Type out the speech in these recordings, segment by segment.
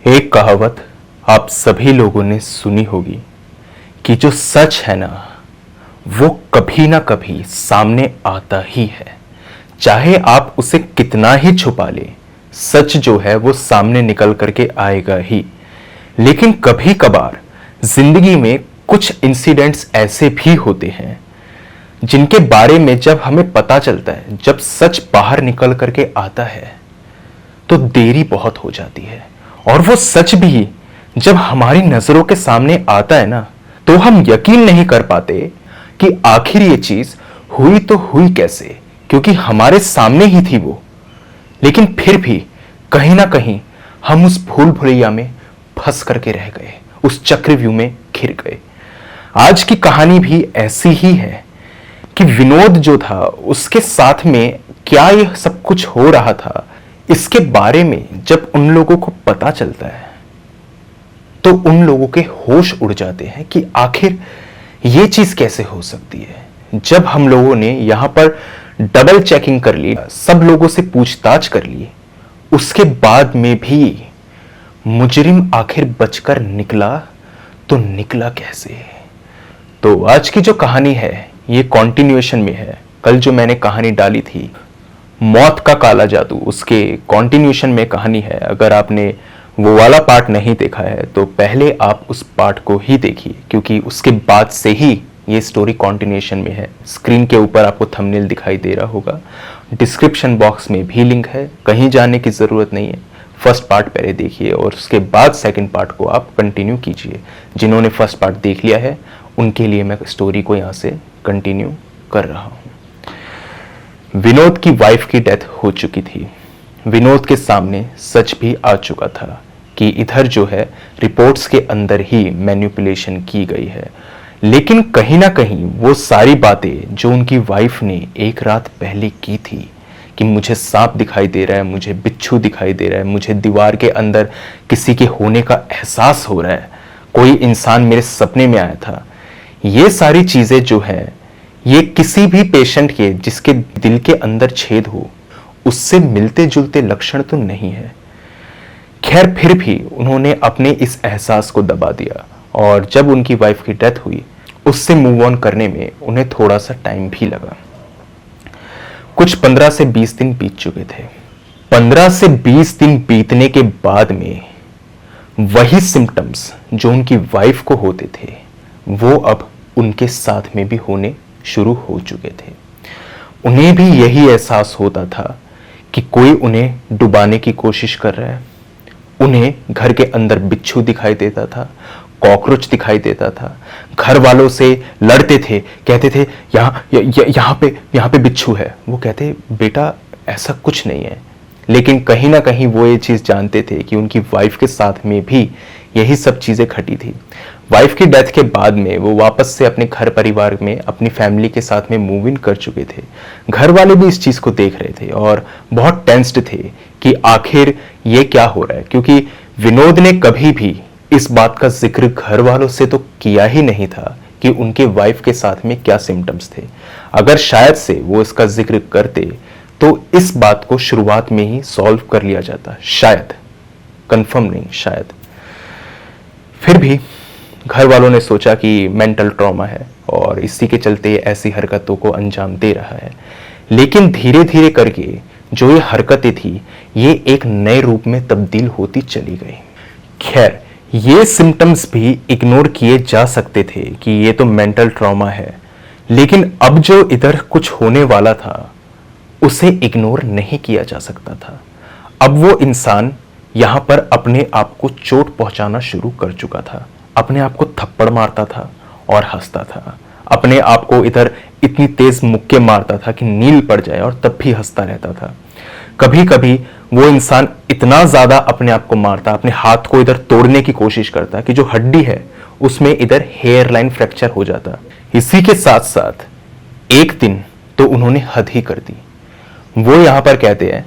एक कहावत आप सभी लोगों ने सुनी होगी कि जो सच है ना वो कभी ना कभी सामने आता ही है। चाहे आप उसे कितना ही छुपा लें, सच जो है वो सामने निकल करके आएगा ही। लेकिन कभी कभार जिंदगी में कुछ इंसिडेंट्स ऐसे भी होते हैं जिनके बारे में जब हमें पता चलता है, जब सच बाहर निकल करके आता है तो देरी बहुत हो जाती है। और वो सच भी जब हमारी नजरों के सामने आता है ना, तो हम यकीन नहीं कर पाते कि आखिर ये चीज हुई तो हुई कैसे, क्योंकि हमारे सामने ही थी वो। लेकिन फिर भी कहीं ना कहीं हम उस भूल भुलैया में फंस करके रह गए, उस चक्रव्यूह में घिर गए। आज की कहानी भी ऐसी ही है कि विनोद जो था उसके साथ में क्या ये सब कुछ हो रहा था, इसके बारे में जब उन लोगों को पता चलता है तो उन लोगों के होश उड़ जाते हैं कि आखिर ये चीज कैसे हो सकती है। जब हम लोगों ने यहां पर डबल चेकिंग कर ली, सब लोगों से पूछताछ कर ली, उसके बाद में भी मुजरिम आखिर बचकर निकला तो निकला कैसे। तो आज की जो कहानी है ये कॉन्टिन्यूएशन में है। कल जो मैंने कहानी डाली थी मौत का काला जादू, उसके कॉन्टिन्यूएशन में कहानी है। अगर आपने वो वाला पार्ट नहीं देखा है तो पहले आप उस पार्ट को ही देखिए, क्योंकि उसके बाद से ही ये स्टोरी कॉन्टिन्यूएशन में है। स्क्रीन के ऊपर आपको थंबनेल दिखाई दे रहा होगा, डिस्क्रिप्शन बॉक्स में भी लिंक है, कहीं जाने की ज़रूरत नहीं है। फर्स्ट पार्ट पहले देखिए और उसके बाद सेकंड पार्ट को आप कंटिन्यू कीजिए। जिन्होंने फर्स्ट पार्ट देख लिया है उनके लिए मैं स्टोरी को यहाँ से कंटिन्यू कर रहा हूँ। विनोद की वाइफ की डेथ हो चुकी थी। विनोद के सामने सच भी आ चुका था कि इधर जो है रिपोर्ट्स के अंदर ही मैनिपुलेशन की गई है। लेकिन कहीं ना कहीं वो सारी बातें जो उनकी वाइफ ने एक रात पहले की थी कि मुझे सांप दिखाई दे रहा है, मुझे बिच्छू दिखाई दे रहा है, मुझे दीवार के अंदर किसी के होने का एहसास हो रहा है, कोई इंसान मेरे सपने में आया था, ये सारी चीजें जो है ये किसी भी पेशेंट के जिसके दिल के अंदर छेद हो उससे मिलते जुलते लक्षण तो नहीं है। खैर फिर भी उन्होंने अपने इस एहसास को दबा दिया और जब उनकी वाइफ की डेथ हुई उससे मूव ऑन करने में उन्हें थोड़ा सा टाइम भी लगा। कुछ 15 से 20 दिन बीत चुके थे। 15 से 20 दिन बीतने के बाद में वही सिम्टम्स जो उनकी वाइफ को होते थे वो अब उनके साथ में भी होने शुरू हो चुके थे। उन्हें भी यही एहसास होता था कि कोई उन्हें डुबाने की कोशिश कर रहा है। उन्हें घर के अंदर बिच्छू दिखाई देता था, कॉकरोच दिखाई देता था। घर वालों से लड़ते थे, कहते थे यहाँ पे बिच्छू है। वो कहते बेटा ऐसा कुछ नहीं है। लेकिन कहीं ना कहीं वो ये चीज़ जानते थे कि उनकी वाइफ के साथ में भी यही सब चीज़ें घटी थी। वाइफ की डेथ के बाद में वो वापस से अपने घर परिवार में अपनी फैमिली के साथ में मूव इन कर चुके थे। घर वाले भी इस चीज़ को देख रहे थे और बहुत टेंस्ड थे कि आखिर ये क्या हो रहा है, क्योंकि विनोद ने कभी भी इस बात का जिक्र घर वालों से तो किया ही नहीं था कि उनके वाइफ के साथ में क्या सिम्टम्स थे। अगर शायद से वो इसका जिक्र करते तो इस बात को शुरुआत में ही सॉल्व कर लिया जाता, शायद, कंफर्म नहीं, शायद। फिर भी घर वालों ने सोचा कि मेंटल ट्रॉमा है और इसी के चलते ऐसी हरकतों को अंजाम दे रहा है। लेकिन धीरे धीरे करके जो ये हरकतें थी ये एक नए रूप में तब्दील होती चली गई। खैर ये सिम्टम्स भी इग्नोर किए जा सकते थे कि ये तो मेंटल ट्रॉमा है, लेकिन अब जो इधर कुछ होने वाला था उसे इग्नोर नहीं किया जा सकता था। अब वो इंसान यहां पर अपने आप को चोट पहुंचाना शुरू कर चुका था। अपने आप को थप्पड़ मारता था और हंसता था। अपने आप को इधर इतनी तेज मुक्के मारता था कि नील पड़ जाए और तब भी हंसता रहता था। कभी कभी वो इंसान इतना ज्यादा अपने आप को मारता, अपने हाथ को इधर तोड़ने की कोशिश करता कि जो हड्डी है उसमें इधर हेयर लाइन फ्रैक्चर हो जाता। इसी के साथ साथ एक दिन तो उन्होंने हद ही कर दी। वो यहां पर कहते हैं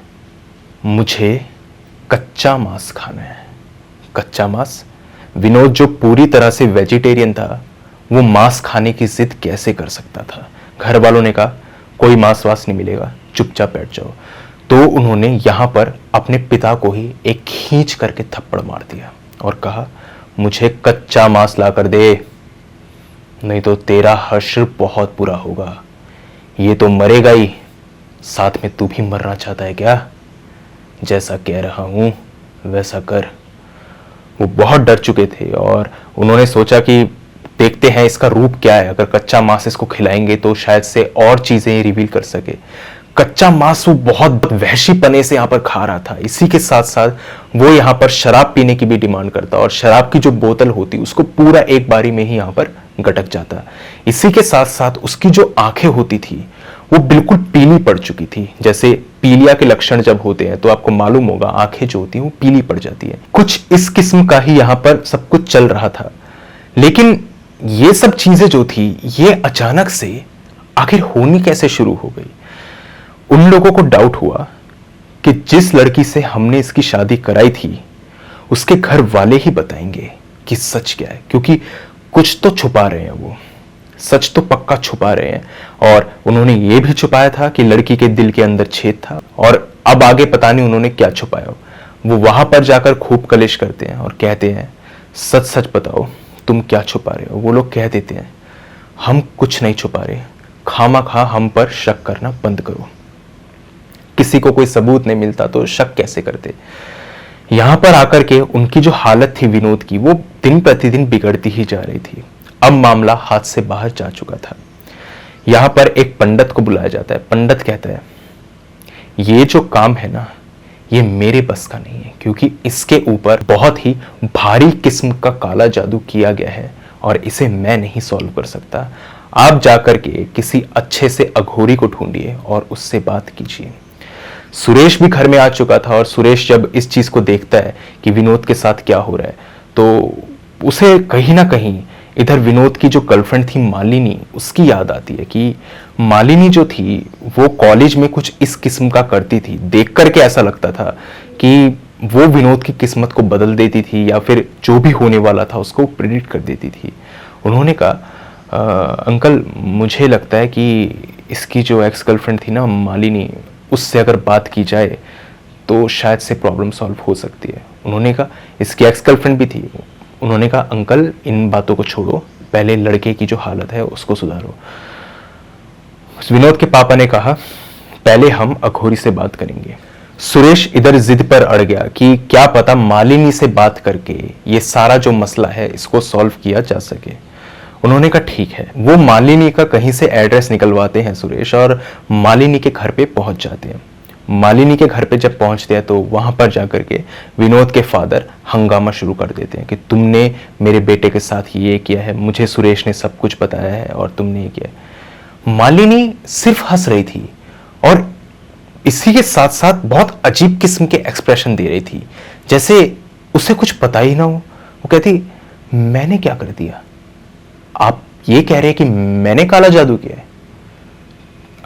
मुझे कच्चा मांस खाना है। कच्चा मांस? विनोद जो पूरी तरह से वेजिटेरियन था वो मांस खाने की जिद कैसे कर सकता था। घर वालों ने कहा कोई मांस वास नहीं मिलेगा, चुपचाप बैठ जाओ। तो उन्होंने यहां पर अपने पिता को ही एक खींच करके थप्पड़ मार दिया और कहा, मुझे कच्चा मांस ला कर दे, नहीं तो तेरा हश्र बहुत बुरा होगा। ये तो मरेगा ही, साथ में तू भी मरना चाहता है क्या? जैसा कह रहा हूं वैसा कर। वो बहुत डर चुके थे और उन्होंने सोचा कि देखते हैं इसका रूप क्या है, अगर कच्चा मांस इसको खिलाएंगे तो शायद से और चीजें रिवील कर सके। कच्चा मांस वो बहुत वहशीपने से यहाँ पर खा रहा था। इसी के साथ साथ वो यहाँ पर शराब पीने की भी डिमांड करता और शराब की जो बोतल होती उसको पूरा एक बारी में ही यहाँ पर गटक जाता। इसी के साथ साथ उसकी जो आंखें होती थी वो बिल्कुल पीली पड़ चुकी थी। जैसे पीलिया के लक्षण जब होते हैं तो आपको मालूम होगा आंखें जो होती हैं वो पीली पड़ जाती है। कुछ इस किस्म का ही यहाँ पर सब कुछ चल रहा था। लेकिन ये सब चीजें जो थी ये अचानक से आखिर होनी कैसे शुरू हो गई? उन लोगों को डाउट हुआ कि जिस लड़की से हमने इसकी शादी कराई थी उसके घर वाले ही बताएंगे कि सच क्या है, क्योंकि कुछ तो छुपा रहे हैं। वो सच तो पक्का छुपा रहे हैं और उन्होंने ये भी छुपाया था कि लड़की के दिल के अंदर छेद था और अब आगे पता नहीं उन्होंने क्या छुपाया। वो वहां पर जाकर खूब कलेश करते हैं और कहते हैं, सच सच बताओ तुम क्या छुपा रहे हो? वो लोग कह देते हैं, हम कुछ नहीं छुपा रहे, खामा हम पर शक करना बंद करो। किसी को कोई सबूत नहीं मिलता तो शक कैसे करते? यहां पर आकर के उनकी जो हालत थी विनोद की वो दिन प्रतिदिन बिगड़ती ही जा रही थी। अब मामला हाथ से बाहर जा चुका था। यहां पर एक पंडित को बुलाया जाता है। पंडित कहता है, ये जो काम है ना ये मेरे बस का नहीं है, क्योंकि इसके ऊपर बहुत ही भारी किस्म का काला जादू किया गया है और इसे मैं नहीं सॉल्व कर सकता। आप जाकर के किसी अच्छे से अघोरी को ढूंढिए और उससे बात कीजिए। सुरेश भी घर में आ चुका था और सुरेश जब इस चीज को देखता है कि विनोद के साथ क्या हो रहा है तो उसे कहीं ना कहीं इधर विनोद की जो गर्लफ्रेंड थी मालिनी उसकी याद आती है कि मालिनी जो थी वो कॉलेज में कुछ इस किस्म का करती थी। देख करके ऐसा लगता था कि वो विनोद की किस्मत को बदल देती थी या फिर जो भी होने वाला था उसको प्रेडिक्ट कर देती थी। उन्होंने कहा, अंकल मुझे लगता है कि इसकी जो एक्स गर्लफ्रेंड थी ना मालिनी, उससे अगर बात की जाए तो शायद से प्रॉब्लम सॉल्व हो सकती है। उन्होंने कहा, इसकी एक्स गर्लफ्रेंड भी थी। उन्होंने कहा, अंकल इन बातों को छोड़ो, पहले लड़के की जो हालत है उसको सुधारो। विनोद के पापा ने कहा, पहले हम अघोरी से बात करेंगे। सुरेश इधर जिद पर अड़ गया कि क्या पता मालिनी से बात करके ये सारा जो मसला है इसको सॉल्व किया जा सके। उन्होंने कहा ठीक है। वो मालिनी का कहीं से एड्रेस निकलवाते हैं सुरेश और मालिनी के घर पे पहुंच जाते हैं। मालिनी के घर पे जब पहुंचते हैं तो वहां पर जाकर के विनोद के फादर हंगामा शुरू कर देते हैं कि तुमने मेरे बेटे के साथ ये किया है, मुझे सुरेश ने सब कुछ बताया है और तुमने ये किया है। मालिनी सिर्फ हंस रही थी और इसी के साथ साथ बहुत अजीब किस्म के एक्सप्रेशन दे रही थी, जैसे उसे कुछ पता ही ना हो। वो कहती, मैंने क्या कर दिया? आप ये कह रहे हैं कि मैंने काला जादू किया है?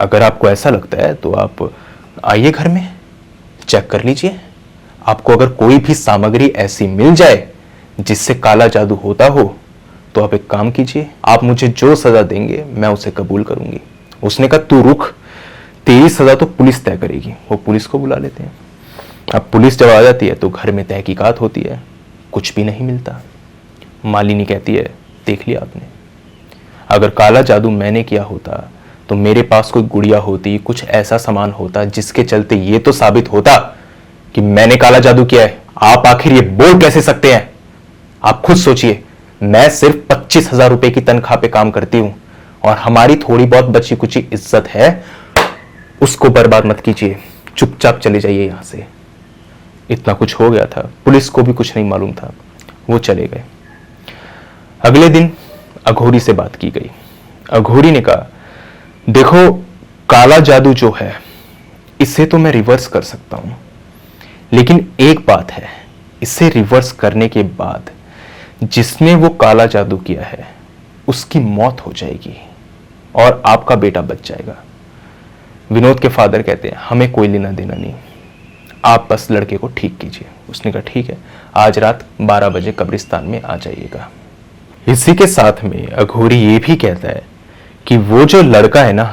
अगर आपको ऐसा लगता है तो आप आइए घर में, चेक कर लीजिए। आपको अगर कोई भी सामग्री ऐसी मिल जाए जिससे काला जादू होता हो तो आप एक काम कीजिए, आप मुझे जो सजा देंगे मैं उसे कबूल करूंगी। उसने कहा, तू रुक, तेरी सजा तो पुलिस तय करेगी। वो पुलिस को बुला लेते हैं। अब पुलिस जब आ जाती है तो घर में तहकीकात होती है, कुछ भी नहीं मिलता। मालिनी कहती है, देख लिया आपने, अगर काला जादू मैंने किया होता तो मेरे पास कोई गुड़िया होती, कुछ ऐसा सामान होता जिसके चलते ये तो साबित होता कि मैंने काला जादू किया है। आप आखिर ये बोल कैसे सकते हैं? आप खुद सोचिए, मैं सिर्फ 25,000 रुपए की तनख्वाह पे काम करती हूं और हमारी थोड़ी बहुत बची कुची इज्जत है, उसको बर्बाद मत कीजिए, चुपचाप चले जाइए यहां से। इतना कुछ हो गया था, पुलिस को भी कुछ नहीं मालूम था, वो चले गए। अगले दिन अघोरी से बात की गई। अघोरी ने कहा, देखो काला जादू जो है इसे तो मैं रिवर्स कर सकता हूं, लेकिन एक बात है, इसे रिवर्स करने के बाद जिसने वो काला जादू किया है उसकी मौत हो जाएगी और आपका बेटा बच जाएगा। विनोद के फादर कहते हैं, हमें कोई लेना देना नहीं, आप बस लड़के को ठीक कीजिए। उसने कहा ठीक है, आज रात 12 बजे कब्रिस्तान में आ जाइएगा। इसी के साथ में अघोरी ये भी कहता है कि वो जो लड़का है ना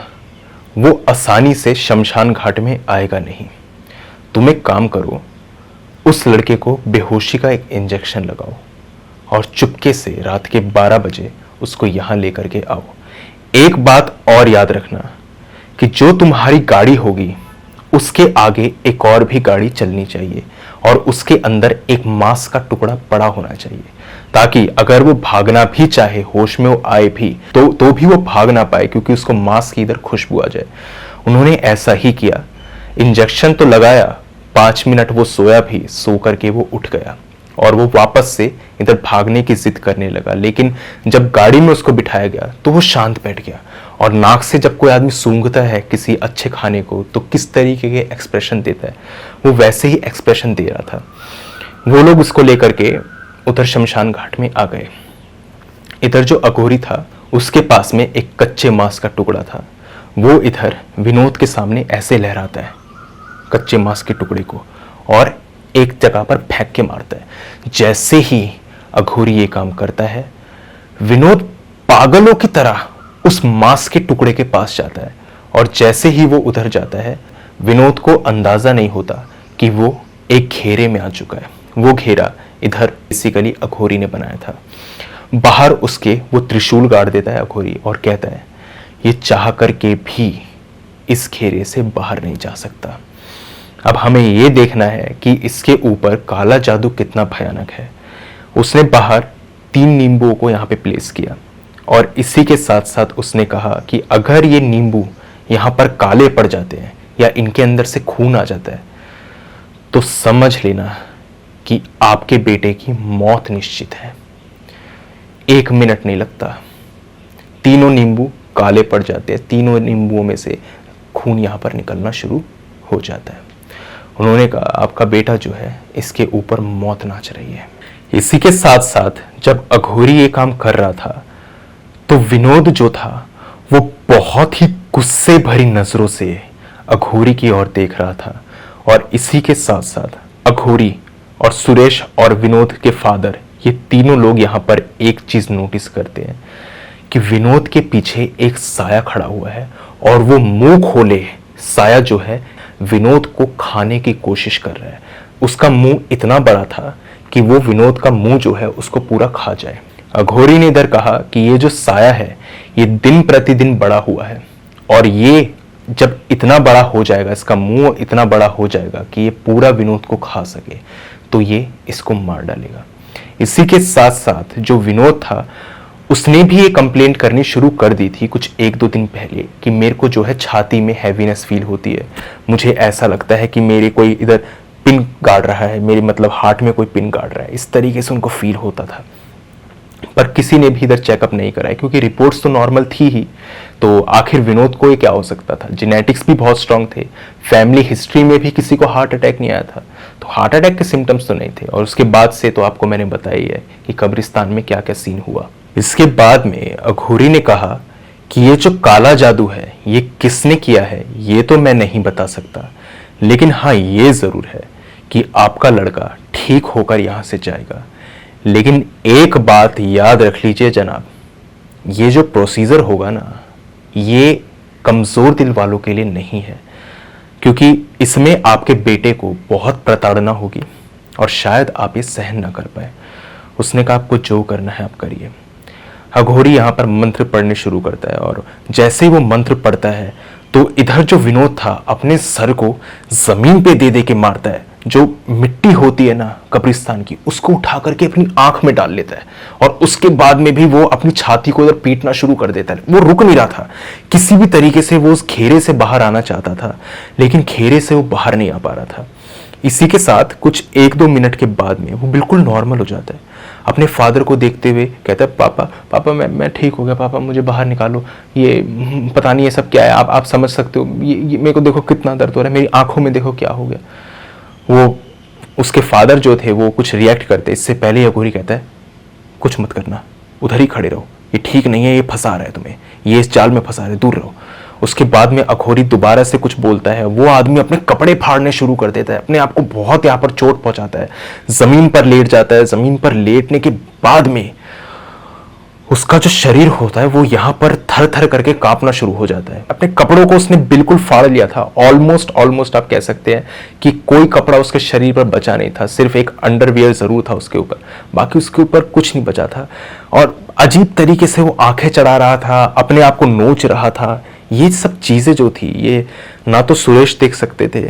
वो आसानी से शमशान घाट में आएगा नहीं। तुम एक काम करो, उस लड़के को बेहोशी का एक इंजेक्शन लगाओ और चुपके से रात के 12 बजे उसको यहां लेकर के आओ। एक बात और याद रखना कि जो तुम्हारी गाड़ी होगी उसके आगे एक और भी गाड़ी चलनी चाहिए और उसके अंदर एक मांस का टुकड़ा पड़ा होना चाहिए, ताकि अगर वो भागना भी चाहे, होश में वो आए भी तो भी वो भाग ना पाए, क्योंकि उसको मांस की इधर खुशबू आ जाए। उन्होंने ऐसा ही किया, इंजेक्शन तो लगाया, 5 मिनट वो सोया भी, सो करके वो उठ गया और वो वापस से इधर भागने की जिद करने लगा। लेकिन जब गाड़ी में उसको बिठाया गया तो वो शांत बैठ गया। और नाक से जब कोई आदमी सूंघता है किसी अच्छे खाने को तो किस तरीके के एक्सप्रेशन देता है, वो वैसे ही एक्सप्रेशन दे रहा था। वो लोग उसको लेकर के उधर शमशान घाट में आ गए। इधर जो अघोरी था उसके पास में एक कच्चे मांस का टुकड़ा था। वो इधर विनोद के सामने ऐसे लहराता है कच्चे मांस के टुकड़े को और एक जगह पर फेंक के मारता है। जैसे ही अघोरी ये काम करता है, विनोद पागलों की तरह उस मांस के टुकड़े के पास जाता है और जैसे ही वो उधर जाता है, विनोद को अंदाजा नहीं होता कि वो एक घेरे में आ चुका है। वो घेरा इधर बेसिकली अघोरी ने बनाया था। बाहर उसके वो त्रिशूल गाड़ देता है अघोरी और कहता है, ये चाह करके भी इस घेरे से बाहर नहीं जा सकता। अब हमें ये देखना है कि इसके ऊपर काला जादू कितना भयानक है। उसने बाहर 3 नींबुओं को यहाँ पे प्लेस किया और इसी के साथ साथ उसने कहा कि अगर ये नींबू यहाँ पर काले पड़ जाते हैं या इनके अंदर से खून आ जाता है तो समझ लेना कि आपके बेटे की मौत निश्चित है। 1 मिनट नहीं लगता, तीनों नींबू काले पड़ जाते हैं, तीनों नींबुओं में से खून यहाँ पर निकलना शुरू हो जाता है। उन्होंने कहा आपका बेटा जो है इसके ऊपर मौत नाच रही है। इसी के साथ साथ जब अघोरी ये काम कर रहा था तो विनोद जो था वो बहुत ही गुस्से भरी नजरों से अघोरी की ओर देख रहा था। और इसी के साथ साथ अघोरी और सुरेश और विनोद के फादर, ये तीनों लोग यहाँ पर एक चीज नोटिस करते हैं कि विनोद के पीछे एक साया खड़ा हुआ है और वो मुंह खोले साया जो है विनोद को खाने की कोशिश कर रहा है। उसका मुंह इतना बड़ा था कि वो विनोद का मुंह जो है उसको पूरा खा जाए। अघोरी ने इधर कहा कि ये जो साया है ये दिन प्रतिदिन बड़ा हुआ है और ये जब इतना बड़ा हो जाएगा, इसका मुंह इतना बड़ा हो जाएगा कि ये पूरा विनोद को खा सके, तो ये इसको मार डालेगा। इसी के साथ साथ जो विनोद था उसने भी ये कंप्लेंट करनी शुरू कर दी थी कुछ 1-2 दिन पहले कि मेरे को जो है छाती में हैवीनेस फील होती है, मुझे ऐसा लगता है कि मेरे कोई इधर पिन गाड़ रहा है, मेरे मतलब हार्ट में कोई पिन गाड़ रहा है, इस तरीके से उनको फील होता था। पर किसी ने भी इधर चेकअप नहीं कराया क्योंकि रिपोर्ट्स तो नॉर्मल थी ही। तो आखिर विनोद को ये क्या हो सकता था, जेनेटिक्स भी बहुत स्ट्रांग थे, फैमिली हिस्ट्री में भी किसी को हार्ट अटैक नहीं आया था, तो हार्ट अटैक के सिम्टम्स तो नहीं थे। और उसके बाद से तो आपको मैंने बताया ही है कि कब्रिस्तान में क्या क्या सीन हुआ। इसके बाद में अघोरी ने कहा कि ये जो काला जादू है ये किसने किया है ये तो मैं नहीं बता सकता, लेकिन हाँ ये जरूर है कि आपका लड़का ठीक होकर यहां से जाएगा। लेकिन एक बात याद रख लीजिए जनाब, ये जो प्रोसीजर होगा ना ये कमजोर दिल वालों के लिए नहीं है, क्योंकि इसमें आपके बेटे को बहुत प्रताड़ना होगी और शायद आप ये सहन ना कर पाए। उसने कहा आपको जो करना है आप करिए। अघोरी यहाँ पर मंत्र पढ़ने शुरू करता है और जैसे ही वो मंत्र पढ़ता है तो इधर जो विनोद था अपने सर को जमीन पे दे दे के मारता है। जो मिट्टी होती है ना कब्रिस्तान की उसको उठा करके अपनी आंख में डाल लेता है और उसके बाद में भी वो अपनी छाती को इधर पीटना शुरू कर देता है। वो रुक नहीं रहा था, किसी भी तरीके से वो उस घेरे से बाहर आना चाहता था लेकिन घेरे से वो बाहर नहीं आ पा रहा था। इसी के साथ कुछ 1-2 मिनट के बाद में वो बिल्कुल नॉर्मल हो जाता है। अपने फादर को देखते हुए कहता है पापा पापा मैं ठीक हो गया, पापा मुझे बाहर निकालो, ये पता नहीं ये सब क्या है, आप समझ सकते हो, ये मेरे को देखो कितना दर्द हो रहा है, मेरी आंखों में देखो क्या हो गया। वो उसके फादर जो थे वो कुछ रिएक्ट करते इससे पहले ही अघोरी कहता है कुछ मत करना, उधर ही खड़े रहो, ये ठीक नहीं है, ये फंसा रहा है तुम्हें, ये इस जाल में फंसा रहा है, दूर रहो। उसके बाद में अघोरी दोबारा से कुछ बोलता है, वो आदमी अपने कपड़े फाड़ने शुरू कर देता है, अपने आप को बहुत यहाँ पर चोट पहुंचाता है, जमीन पर लेट जाता है। जमीन पर लेटने के बाद में उसका जो शरीर होता है वो यहाँ पर थर थर करके कांपना शुरू हो जाता है। अपने कपड़ों को उसने बिल्कुल फाड़ लिया था। ऑलमोस्ट आप कह सकते हैं कि कोई कपड़ा उसके शरीर पर बचा नहीं था, सिर्फ एक अंडरवियर जरूर था उसके ऊपर, बाकी उसके ऊपर कुछ नहीं बचा था। और अजीब तरीके से वो आंखें चढ़ा रहा था, अपने आप को नोच रहा था। ये सब चीजें जो थी ये ना तो सुरेश देख सकते थे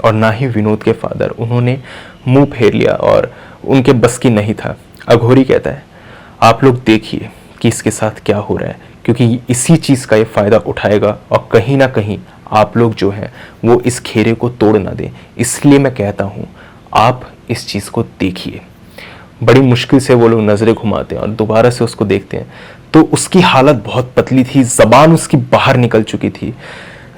और ना ही विनोद के फादर। उन्होंने मुंह फेर लिया और उनके बस की नहीं था। अघोरी कहता है, आप लोग देखिए कि इसके साथ क्या हो रहा है, क्योंकि इसी चीज़ का ये फ़ायदा उठाएगा और कहीं ना कहीं आप लोग जो हैं वो इस घेरे को तोड़ ना दें। इसलिए मैं कहता हूँ आप इस चीज़ को देखिए। बड़ी मुश्किल से वो लोग नज़रें घुमाते हैं और दोबारा से उसको देखते हैं तो उसकी हालत बहुत पतली थी, ज़बान उसकी बाहर निकल चुकी थी।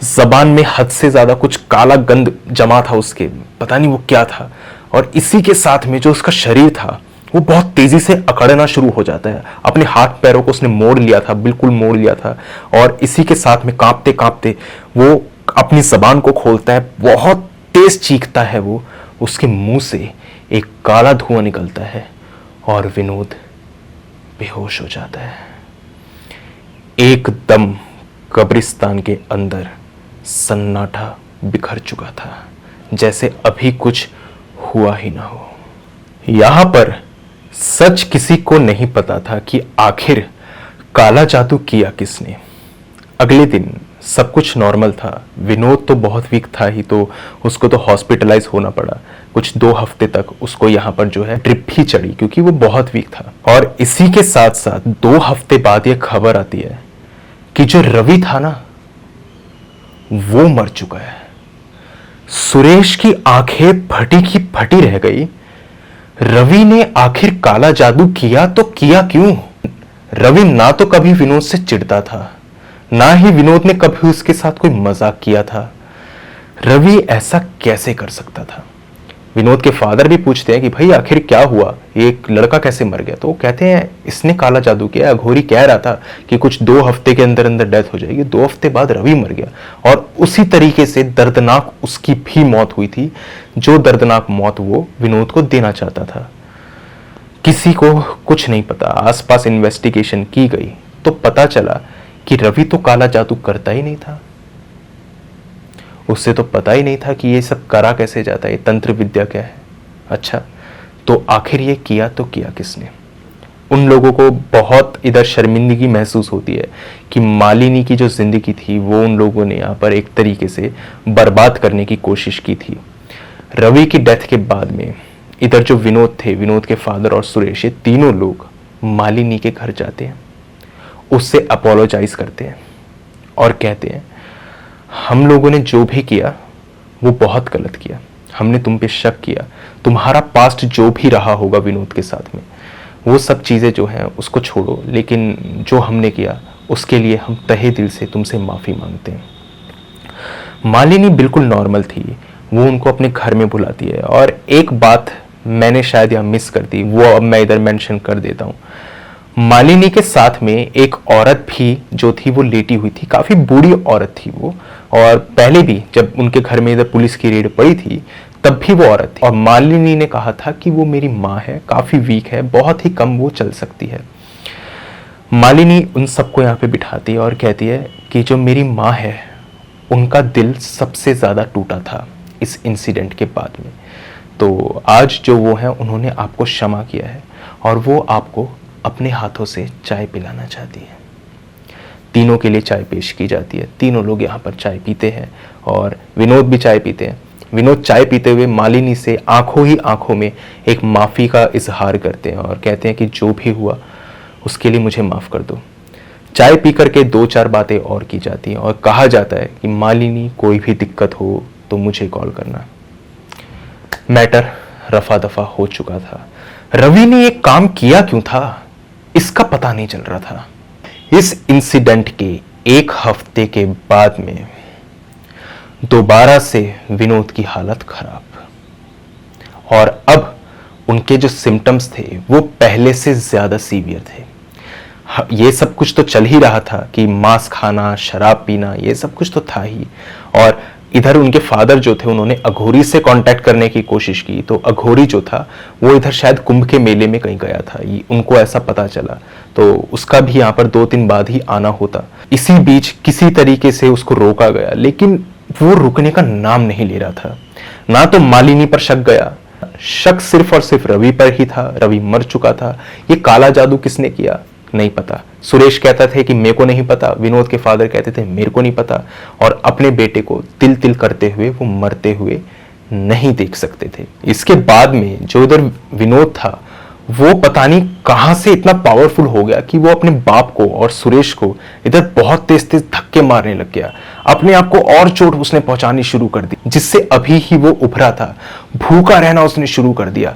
ज़बान में हद से ज़्यादा कुछ काला गंध जमा था उसके, पता नहीं वो क्या था। और इसी के साथ में जो उसका शरीर था वो बहुत तेजी से अकड़ना शुरू हो जाता है। अपने हाथ पैरों को उसने मोड़ लिया था, बिल्कुल मोड़ लिया था। और इसी के साथ में कांपते कांपते वो अपनी जबान को खोलता है, बहुत तेज चीखता है वो। उसके मुंह से एक काला धुआं निकलता है और विनोद बेहोश हो जाता है। एकदम कब्रिस्तान के अंदर सन्नाटा बिखर चुका था, जैसे अभी कुछ हुआ ही ना हो। यहां पर सच किसी को नहीं पता था कि आखिर काला जादू किया किसने। अगले दिन सब कुछ नॉर्मल था। विनोद तो बहुत वीक था ही, तो उसको तो हॉस्पिटलाइज होना पड़ा। कुछ 2 हफ्ते तक उसको यहाँ पर जो है ड्रिप ही चढ़ी, क्योंकि वो बहुत वीक था। और इसी के साथ साथ 2 हफ्ते बाद ये खबर आती है कि जो रवि था ना वो मर चुका है। सुरेश की आंखें फटी की फटी रह गई। रवि ने आखिर काला जादू किया तो किया क्यों? रवि ना तो कभी विनोद से चिढ़ता था, ना ही विनोद ने कभी उसके साथ कोई मजाक किया था। रवि ऐसा कैसे कर सकता था? विनोद के फादर भी पूछते हैं कि भाई आखिर क्या हुआ, एक लड़का कैसे मर गया? तो वो कहते हैं इसने काला जादू किया। अघोरी कह रहा था कि कुछ 2 हफ्ते के अंदर अंदर डेथ हो जाएगी। 2 हफ्ते बाद रवि मर गया और उसी तरीके से दर्दनाक उसकी भी मौत हुई थी, जो दर्दनाक मौत वो विनोद को देना चाहता था। किसी को कुछ नहीं पता। आसपास इन्वेस्टिगेशन की गई तो पता चला कि रवि तो काला जादू करता ही नहीं था। उससे तो पता ही नहीं था कि ये सब करा कैसे जाता है, ये तंत्र विद्या क्या है। अच्छा, तो आखिर ये किया तो किया किसने? उन लोगों को बहुत इधर शर्मिंदगी महसूस होती है कि मालिनी की जो जिंदगी थी वो उन लोगों ने यहाँ पर एक तरीके से बर्बाद करने की कोशिश की थी। रवि की डेथ के बाद में इधर जो विनोद थे, विनोद के फादर और सुरेश, ये तीनों लोग मालिनी के घर जाते हैं, उससे अपोलोजाइज करते हैं और कहते हैं हम लोगों ने जो भी किया वो बहुत गलत किया। हमने तुम पे शक किया। तुम्हारा पास्ट जो भी रहा होगा विनोद के साथ में, वो सब चीज़ें जो हैं उसको छोड़ो, लेकिन जो हमने किया उसके लिए हम तहे दिल से तुमसे माफ़ी मांगते हैं। मालिनी बिल्कुल नॉर्मल थी। वो उनको अपने घर में बुलाती है। और एक बात मैंने शायद यहाँ मिस कर दी, वो अब मैं इधर मेंशन कर देता हूँ। मालिनी के साथ में एक औरत भी जो थी वो लेटी हुई थी। काफ़ी बूढ़ी औरत थी वो, और पहले भी जब उनके घर में इधर पुलिस की रेड पड़ी थी तब भी वो औरत थी। और मालिनी ने कहा था कि वो मेरी माँ है, काफ़ी वीक है, बहुत ही कम वो चल सकती है। मालिनी उन सबको यहाँ पे बिठाती है और कहती है कि जो मेरी माँ है उनका दिल सबसे ज़्यादा टूटा था इस इंसिडेंट के बाद में। तो आज जो वो हैं उन्होंने आपको क्षमा किया है और वो आपको अपने हाथों से चाय पिलाना चाहती है। तीनों के लिए चाय पेश की जाती है। तीनों लोग यहाँ पर चाय पीते हैं और विनोद भी चाय पीते हैं। विनोद चाय पीते हुए मालिनी से आंखों ही आंखों में एक माफ़ी का इजहार करते हैं और कहते हैं कि जो भी हुआ उसके लिए मुझे माफ़ कर दो। चाय पी करके 2-4 बातें और की जाती हैं और कहा जाता है कि मालिनी कोई भी दिक्कत हो तो मुझे कॉल करना। मैटर रफा दफा हो चुका था। रवि ने ये काम किया क्यों था इसका पता नहीं चल रहा था। इस इंसिडेंट के 1 हफ्ते के बाद में दोबारा से विनोद की हालत खराब और अब उनके जो सिम्टम्स थे वो पहले से ज्यादा सीवियर थे। ये सब कुछ तो चल ही रहा था कि मांस खाना, शराब पीना, ये सब कुछ तो था ही, और इधर उनके फादर जो थे उन्होंने अघोरी से कांटेक्ट करने की कोशिश की, तो अघोरी जो था वो इधर शायद कुंभ के मेले में कहीं गया था, उनको ऐसा पता चला, तो उसका भी यहाँ पर 2 दिन बाद ही आना होता। इसी बीच किसी तरीके से उसको रोका गया, लेकिन वो रुकने का नाम नहीं ले रहा था। ना तो मालिनी पर शक गया, शक सिर्फ और सिर्फ रवि पर ही था। रवि मर चुका था। ये काला जादू किसने किया नहीं पता। सुरेश कहता थे कि मेरे को नहीं पता, विनोद के फादर कहते थे मेरे को नहीं पता, और अपने बेटे को तिल तिल करते हुए वो मरते हुए नहीं देख सकते थे। इसके बाद में जो इधर विनोद था वो पता नहीं कहां से इतना पावरफुल हो गया कि वो अपने बाप को और सुरेश को इधर बहुत तेज तेज धक्के मारने लग गया। अपने आप को और चोट उसने पहुंचानी शुरू कर दी, जिससे अभी ही वो उभरा था। भूखा रहना उसने शुरू कर दिया,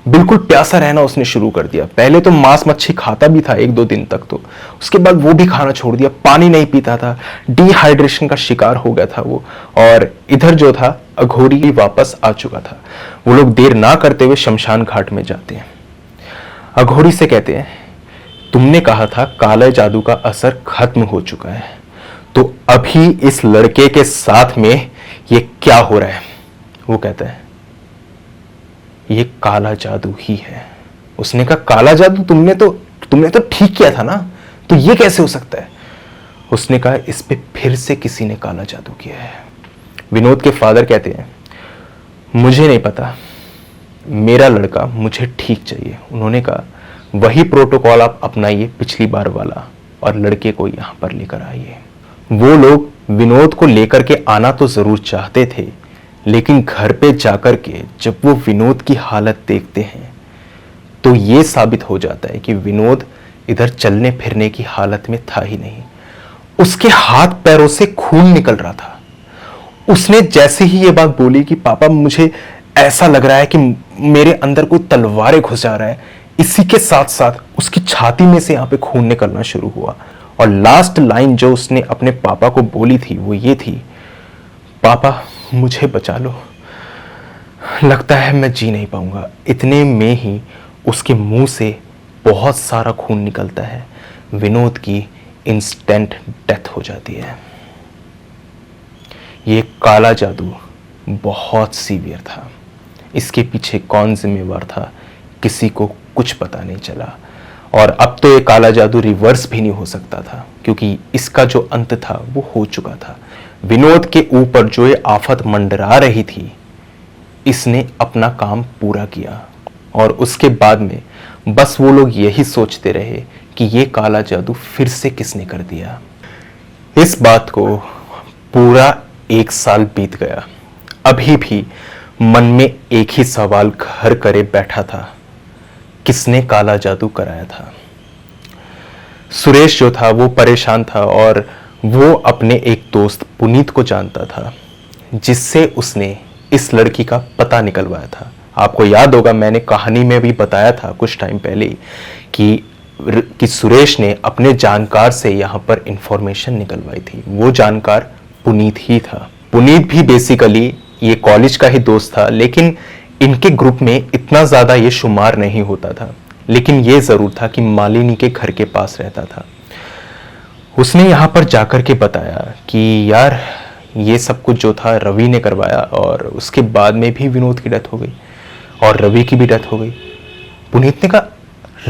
बिल्कुल प्यासा रहना उसने शुरू कर दिया। पहले तो मांस मच्छी खाता भी था 1-2 दिन तक, तो उसके बाद वो भी खाना छोड़ दिया, पानी नहीं पीता था, डिहाइड्रेशन का शिकार हो गया था वो। और इधर जो था अघोरी वापस आ चुका था। वो लोग देर ना करते हुए शमशान घाट में जाते हैं। अघोरी से कहते हैं तुमने कहा था काले जादू का असर खत्म हो चुका है, तो अभी इस लड़के के साथ में ये क्या हो रहा है? वो कहता है ये काला जादू ही है। उसने कहा काला जादू? तुमने तो ठीक किया था ना, तो ये कैसे हो सकता है? उसने कहा इस पे फिर से किसी ने काला जादू किया है। विनोद के फादर कहते हैं मुझे नहीं पता, मेरा लड़का मुझे ठीक चाहिए। उन्होंने कहा वही प्रोटोकॉल आप अपनाइए पिछली बार वाला, और लड़के को यहां पर लेकर आइए। वो लोग विनोद को लेकर के आना तो जरूर चाहते थे, लेकिन घर पे जाकर के जब वो विनोद की हालत देखते हैं तो ये साबित हो जाता है कि विनोद इधर चलने फिरने की हालत में था ही नहीं। उसके हाथ पैरों से खून निकल रहा था। उसने जैसे ही ये बात बोली कि पापा मुझे ऐसा लग रहा है कि मेरे अंदर कोई तलवारें घुस जा रहा है, इसी के साथ साथ उसकी छाती में से यहां पे खून निकलना शुरू हुआ। और लास्ट लाइन जो उसने अपने पापा को बोली थी वो ये थी, पापा मुझे बचा लो, लगता है मैं जी नहीं पाऊंगा। इतने में ही उसके मुंह से बहुत सारा खून निकलता है। विनोद की इंस्टेंट डेथ हो जाती है। ये काला जादू बहुत सीवियर था। इसके पीछे कौन जिम्मेवार था किसी को कुछ पता नहीं चला। और अब तो ये काला जादू रिवर्स भी नहीं हो सकता था, क्योंकि इसका जो अंत था वो हो चुका था। विनोद के ऊपर जो ये आफत मंडरा रही थी, इसने अपना काम पूरा किया। और उसके बाद में बस वो लोग यही सोचते रहे कि ये काला जादू फिर से किसने कर दिया। इस बात को पूरा 1 साल बीत गया। अभी भी मन में एक ही सवाल घर करे बैठा था, किसने काला जादू कराया था? सुरेश जो था वो परेशान था, और वो अपने एक दोस्त पुनीत को जानता था, जिससे उसने इस लड़की का पता निकलवाया था। आपको याद होगा मैंने कहानी में भी बताया था कुछ टाइम पहले कि सुरेश ने अपने जानकार से यहां पर इंफॉर्मेशन निकलवाई थी। वो जानकार पुनीत ही था। पुनीत भी बेसिकली ये कॉलेज का ही दोस्त था, लेकिन इनके ग्रुप में इतना ज्यादा ये शुमार नहीं होता था। लेकिन ये जरूर था कि मालिनी के घर के पास रहता था। उसने यहां पर जाकर के बताया कि यार ये सब कुछ जो था रवि ने करवाया, और उसके बाद में भी विनोद की डेथ हो गई और रवि की भी डेथ हो गई। पुनीत ने कहा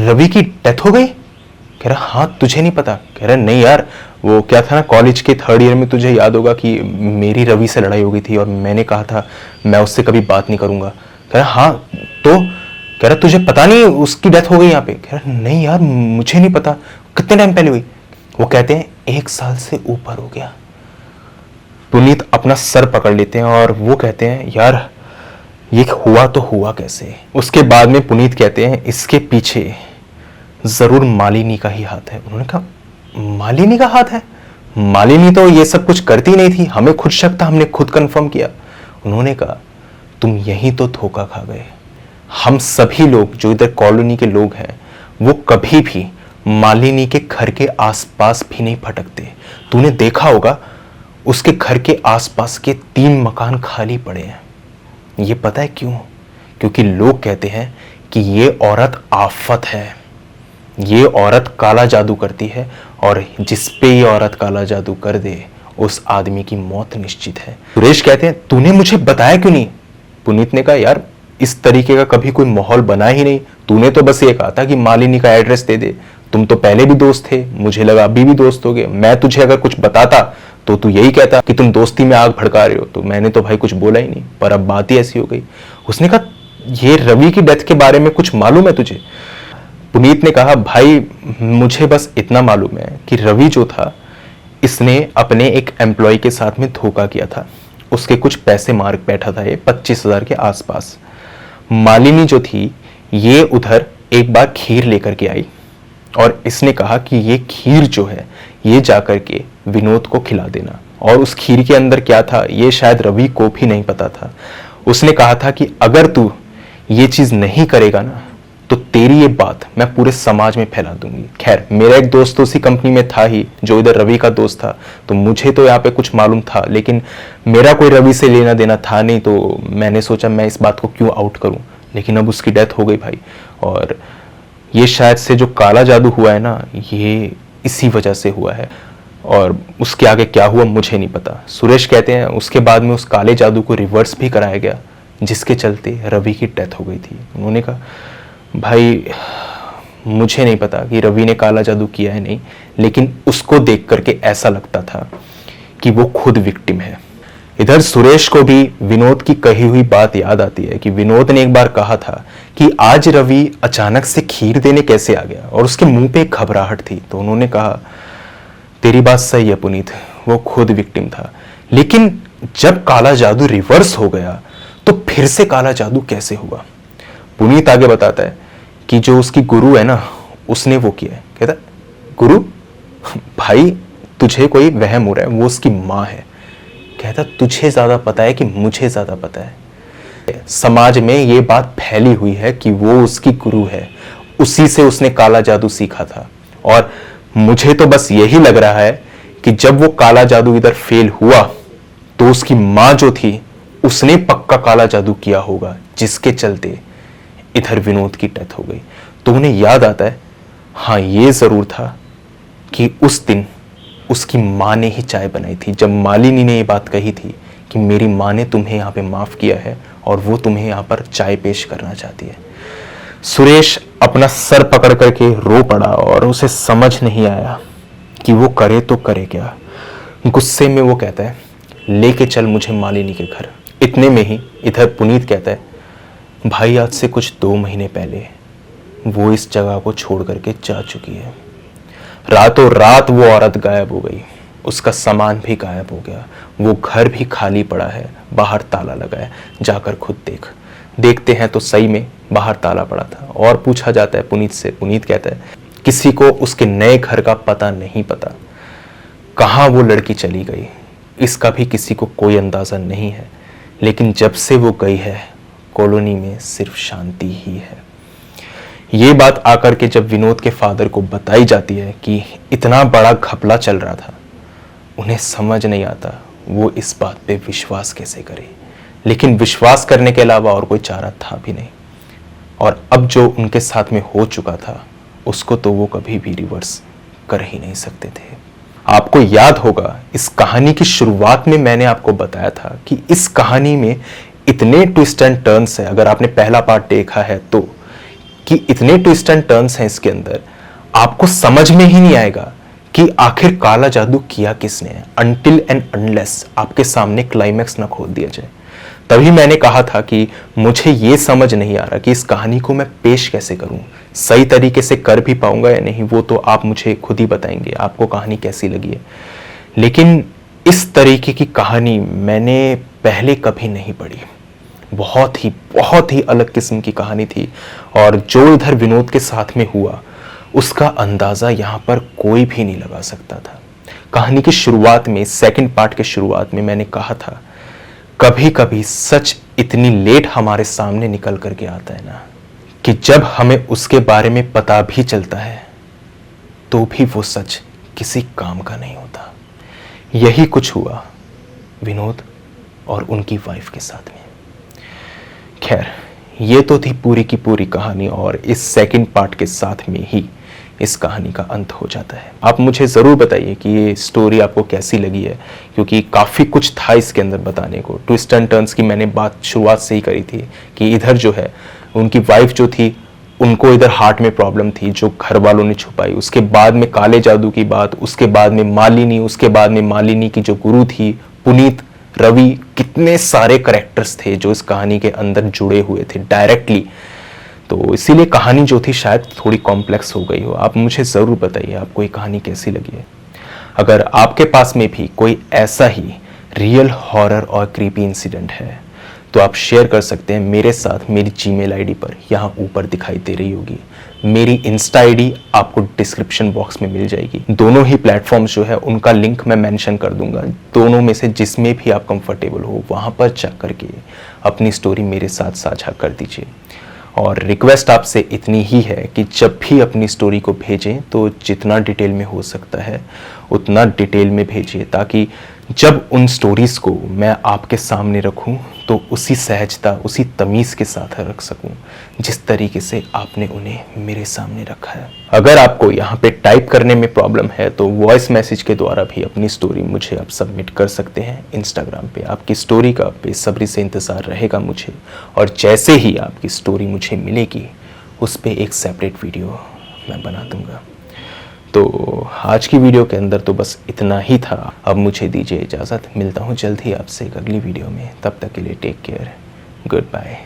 रवि की डेथ हो गई? कह रहा हाँ तुझे नहीं पता? कह रहा नहीं यार, वो क्या था ना, कॉलेज के 3rd ईयर में तुझे याद होगा कि मेरी रवि से लड़ाई हो गई थी और मैंने कहा था मैं उससे कभी बात नहीं करूंगा। कह रहा हाँ तो? कह रहा तुझे पता नहीं उसकी डेथ हो गई यहाँ पे? कह रहा नहीं यार मुझे नहीं पता, कितने टाइम पहले हुई? वो कहते हैं 1 साल से ऊपर हो गया। पुनीत अपना सर पकड़ लेते हैं और वो कहते हैं यार ये हुआ तो हुआ कैसे? उसके बाद में पुनीत कहते हैं इसके पीछे जरूर मालिनी का ही हाथ है। उन्होंने कहा मालिनी का हाथ है? मालिनी तो ये सब कुछ करती नहीं थी, हमें खुद शक था, हमने खुद कंफर्म किया। उन्होंने कहा तुम यहीं तो धोखा खा गए। हम सभी लोग जो इधर कॉलोनी के लोग हैं वो कभी भी मालिनी के घर के आसपास भी नहीं भटकते। तूने देखा होगा उसके घर के आसपास के 3 मकान खाली पड़े हैं। ये पता है क्यों? क्योंकि लोग कहते हैं कि ये औरत आफत है, ये औरत काला जादू करती है, और जिस पे ये औरत काला जादू कर दे उस आदमी की मौत निश्चित है। सुरेश कहते हैं तूने मुझे बताया क्यों नहीं? पुनीत ने कहा यार इस तरीके का कभी कोई माहौल बना ही नहीं, तूने तो बस ये कहा था कि मालिनी का एड्रेस दे दे। तुम तो पहले भी दोस्त थे, मुझे लगा अभी भी दोस्त हो गए। मैं तुझे अगर कुछ बताता तो तू यही कहता कि तुम दोस्ती में आग भड़का रहे हो, तो मैंने तो भाई कुछ बोला ही नहीं, पर अब बात ही ऐसी हो गई। उसने कहा ये रवि की डेथ के बारे में कुछ मालूम है तुझे? पुनीत ने कहा भाई मुझे बस इतना मालूम है कि रवि जो था इसने अपने एक एम्प्लॉय के साथ में धोखा किया था, उसके कुछ पैसे मार बैठा था ये 25,000 के आसपास। मालिनी जो थी ये उधर एक बार खीर लेकर के आई और इसने कहा कि ये खीर जो है ये जाकर के विनोद को खिला देना, और उस खीर के अंदर क्या था ये शायद रवि को भी नहीं पता था। उसने कहा था कि अगर तू ये चीज नहीं करेगा ना तो तेरी ये बात मैं पूरे समाज में फैला दूंगी। खैर मेरा एक दोस्त तो उसी कंपनी में था ही जो इधर रवि का दोस्त था, तो मुझे तो यहाँ पे कुछ मालूम था, लेकिन मेरा कोई रवि से लेना देना था नहीं, तो मैंने सोचा मैं इस बात को क्यों आउट करूं। लेकिन अब उसकी डेथ हो गई भाई, और ये शायद से जो काला जादू हुआ है ना ये इसी वजह से हुआ है, और उसके आगे क्या हुआ मुझे नहीं पता। सुरेश कहते हैं उसके बाद में उस काले जादू को रिवर्स भी कराया गया जिसके चलते रवि की डेथ हो गई थी। उन्होंने कहा भाई मुझे नहीं पता कि रवि ने काला जादू किया है नहीं, लेकिन उसको देख करके ऐसा लगता था कि वो खुद विक्टिम है। इधर सुरेश को भी विनोद की कही हुई बात याद आती है कि विनोद ने एक बार कहा था कि आज रवि अचानक से खीर देने कैसे आ गया, और उसके मुंह पे एक घबराहट थी। तो उन्होंने कहा तेरी बात सही है पुनीत, वो खुद विक्टिम था, लेकिन जब काला जादू रिवर्स हो गया तो फिर से काला जादू कैसे हुआ? पुनीत आगे बताता है कि जो उसकी गुरु है ना उसने वो किया है। कहता गुरु? भाई तुझे कोई वहम हो रहा है, वो उसकी माँ है। कहता तुझे ज्यादा पता है कि मुझे ज्यादा पता है। समाज में ये बात फैली हुई है कि वो उसकी गुरु है, उसी से उसने काला जादू सीखा था। और मुझे तो बस यही लग रहा है कि जब वो काला जादू इधर फेल हुआ तो उसकी माँ जो थी उसने पक्का काला जादू किया होगा, जिसके चलते इधर विनोद की डेथ हो गई। तो उन्हें याद आता है हाँ ये जरूर था कि उस दिन उसकी माँ ने ही चाय बनाई थी, जब मालिनी ने ये बात कही थी कि मेरी माँ ने तुम्हें यहाँ पे माफ किया है और वो तुम्हें यहाँ पर चाय पेश करना चाहती है। सुरेश अपना सर पकड़ करके रो पड़ा और उसे समझ नहीं आया कि वो करे तो करे क्या। गुस्से में वो कहता है लेके चल मुझे मालिनी के घर। इतने में ही इधर पुनीत कहता है भाई आज से कुछ 2 महीने पहले वो इस जगह को छोड़ करके जा चुकी है। रातों रात वो औरत गायब हो गई, उसका सामान भी गायब हो गया, वो घर भी खाली पड़ा है, बाहर ताला लगा है, जाकर खुद देख। देखते हैं तो सही में बाहर ताला पड़ा था। और पूछा जाता है पुनीत से, पुनीत कहता है किसी को उसके नए घर का पता नहीं पता, कहाँ वो लड़की चली गई इसका भी किसी को कोई अंदाजा नहीं है, लेकिन जब से वो गई है कॉलोनी में सिर्फ शांति ही है। ये बात आकर के जब विनोद के फादर को बताई जाती है कि इतना बड़ा घपला चल रहा था, उन्हें समझ नहीं आता वो इस बात पे विश्वास कैसे करे, लेकिन विश्वास करने के अलावा और कोई चारा था भी नहीं। और अब जो उनके साथ में हो चुका था उसको तो वो कभी भी रिवर्स कर ही नहीं सकते थे। आपको याद होगा इस कहानी की शुरुआत में मैंने आपको बताया था कि इस कहानी में इतने ट्विस्ट एंड टर्न्स हैं, अगर आपने पहला पार्ट देखा है तो, कि इतने ट्विस्ट एंड टर्न्स हैं इसके अंदर, आपको समझ में ही नहीं आएगा कि आखिर काला जादू किया किसने है, अनटिल एंड अनलेस आपके सामने क्लाइमैक्स ना खोल दिया जाए। तभी मैंने कहा था कि मुझे ये समझ नहीं आ रहा कि इस कहानी को मैं पेश कैसे करूं, सही तरीके से कर भी पाऊंगा या नहीं, वो तो आप मुझे खुद ही बताएंगे आपको कहानी कैसी लगी है। लेकिन इस तरीके की कहानी मैंने पहले कभी नहीं पढ़ी, बहुत ही अलग किस्म की कहानी थी। और जो इधर विनोद के साथ में हुआ उसका अंदाजा यहाँ पर कोई भी नहीं लगा सकता था। कहानी की शुरुआत में, सेकंड पार्ट के शुरुआत में मैंने कहा था कभी कभी सच इतनी लेट हमारे सामने निकल करके आता है ना कि जब हमें उसके बारे में पता भी चलता है तो भी वो सच किसी काम का नहीं होता। यही कुछ हुआ विनोद और उनकी वाइफ के साथ में। खैर ये तो थी पूरी की पूरी कहानी, और इस सेकंड पार्ट के साथ में ही इस कहानी का अंत हो जाता है। आप मुझे ज़रूर बताइए कि ये स्टोरी आपको कैसी लगी है, क्योंकि काफ़ी कुछ था इसके अंदर बताने को। ट्विस्ट एंड टर्न्स की मैंने बात शुरुआत से ही करी थी कि इधर जो है उनकी वाइफ जो थी, उनको इधर हार्ट में प्रॉब्लम थी जो घर वालों ने छुपाई, उसके बाद में काले जादू की बात, उसके बाद में मालिनी, उसके बाद में मालिनी की जो गुरु थी पुनीत, रवि, कितने सारे करेक्टर्स थे जो इस कहानी के अंदर जुड़े हुए थे डायरेक्टली। तो इसीलिए कहानी जो थी शायद थोड़ी कॉम्प्लेक्स हो गई हो। आप मुझे ज़रूर बताइए आपको ये कहानी कैसी लगी है। अगर आपके पास में भी कोई ऐसा ही रियल हॉरर और क्रीपी इंसिडेंट है तो आप शेयर कर सकते हैं मेरे साथ मेरी जीमेल आईडी पर, यहाँ ऊपर दिखाई दे रही होगी। मेरी इंस्टा आईडी आपको डिस्क्रिप्शन बॉक्स में मिल जाएगी। दोनों ही प्लेटफॉर्म्स जो है उनका लिंक मैं मेंशन कर दूंगा। दोनों में से जिसमें भी आप कंफर्टेबल हो वहाँ पर चेक करके अपनी स्टोरी मेरे साथ साझा कर दीजिए। और रिक्वेस्ट आपसे इतनी ही है कि जब भी अपनी स्टोरी को भेजें तो जितना डिटेल में हो सकता है उतना डिटेल में भेजिए, ताकि जब उन स्टोरीज़ को मैं आपके सामने रखूं तो उसी सहजता, उसी तमीज़ के साथ रख सकूं जिस तरीके से आपने उन्हें मेरे सामने रखा है। अगर आपको यहाँ पे टाइप करने में प्रॉब्लम है तो वॉइस मैसेज के द्वारा भी अपनी स्टोरी मुझे आप सबमिट कर सकते हैं इंस्टाग्राम पे। आपकी स्टोरी का बेसब्री से इंतज़ार रहेगा मुझे, और जैसे ही आपकी स्टोरी मुझे मिलेगी उस पर एक सेपरेट वीडियो मैं बना दूँगा। तो आज की वीडियो के अंदर तो बस इतना ही था। अब मुझे दीजिए इजाज़त, मिलता हूँ जल्द ही आपसे एक अगली वीडियो में। तब तक के लिए टेक केयर, गुड बाय।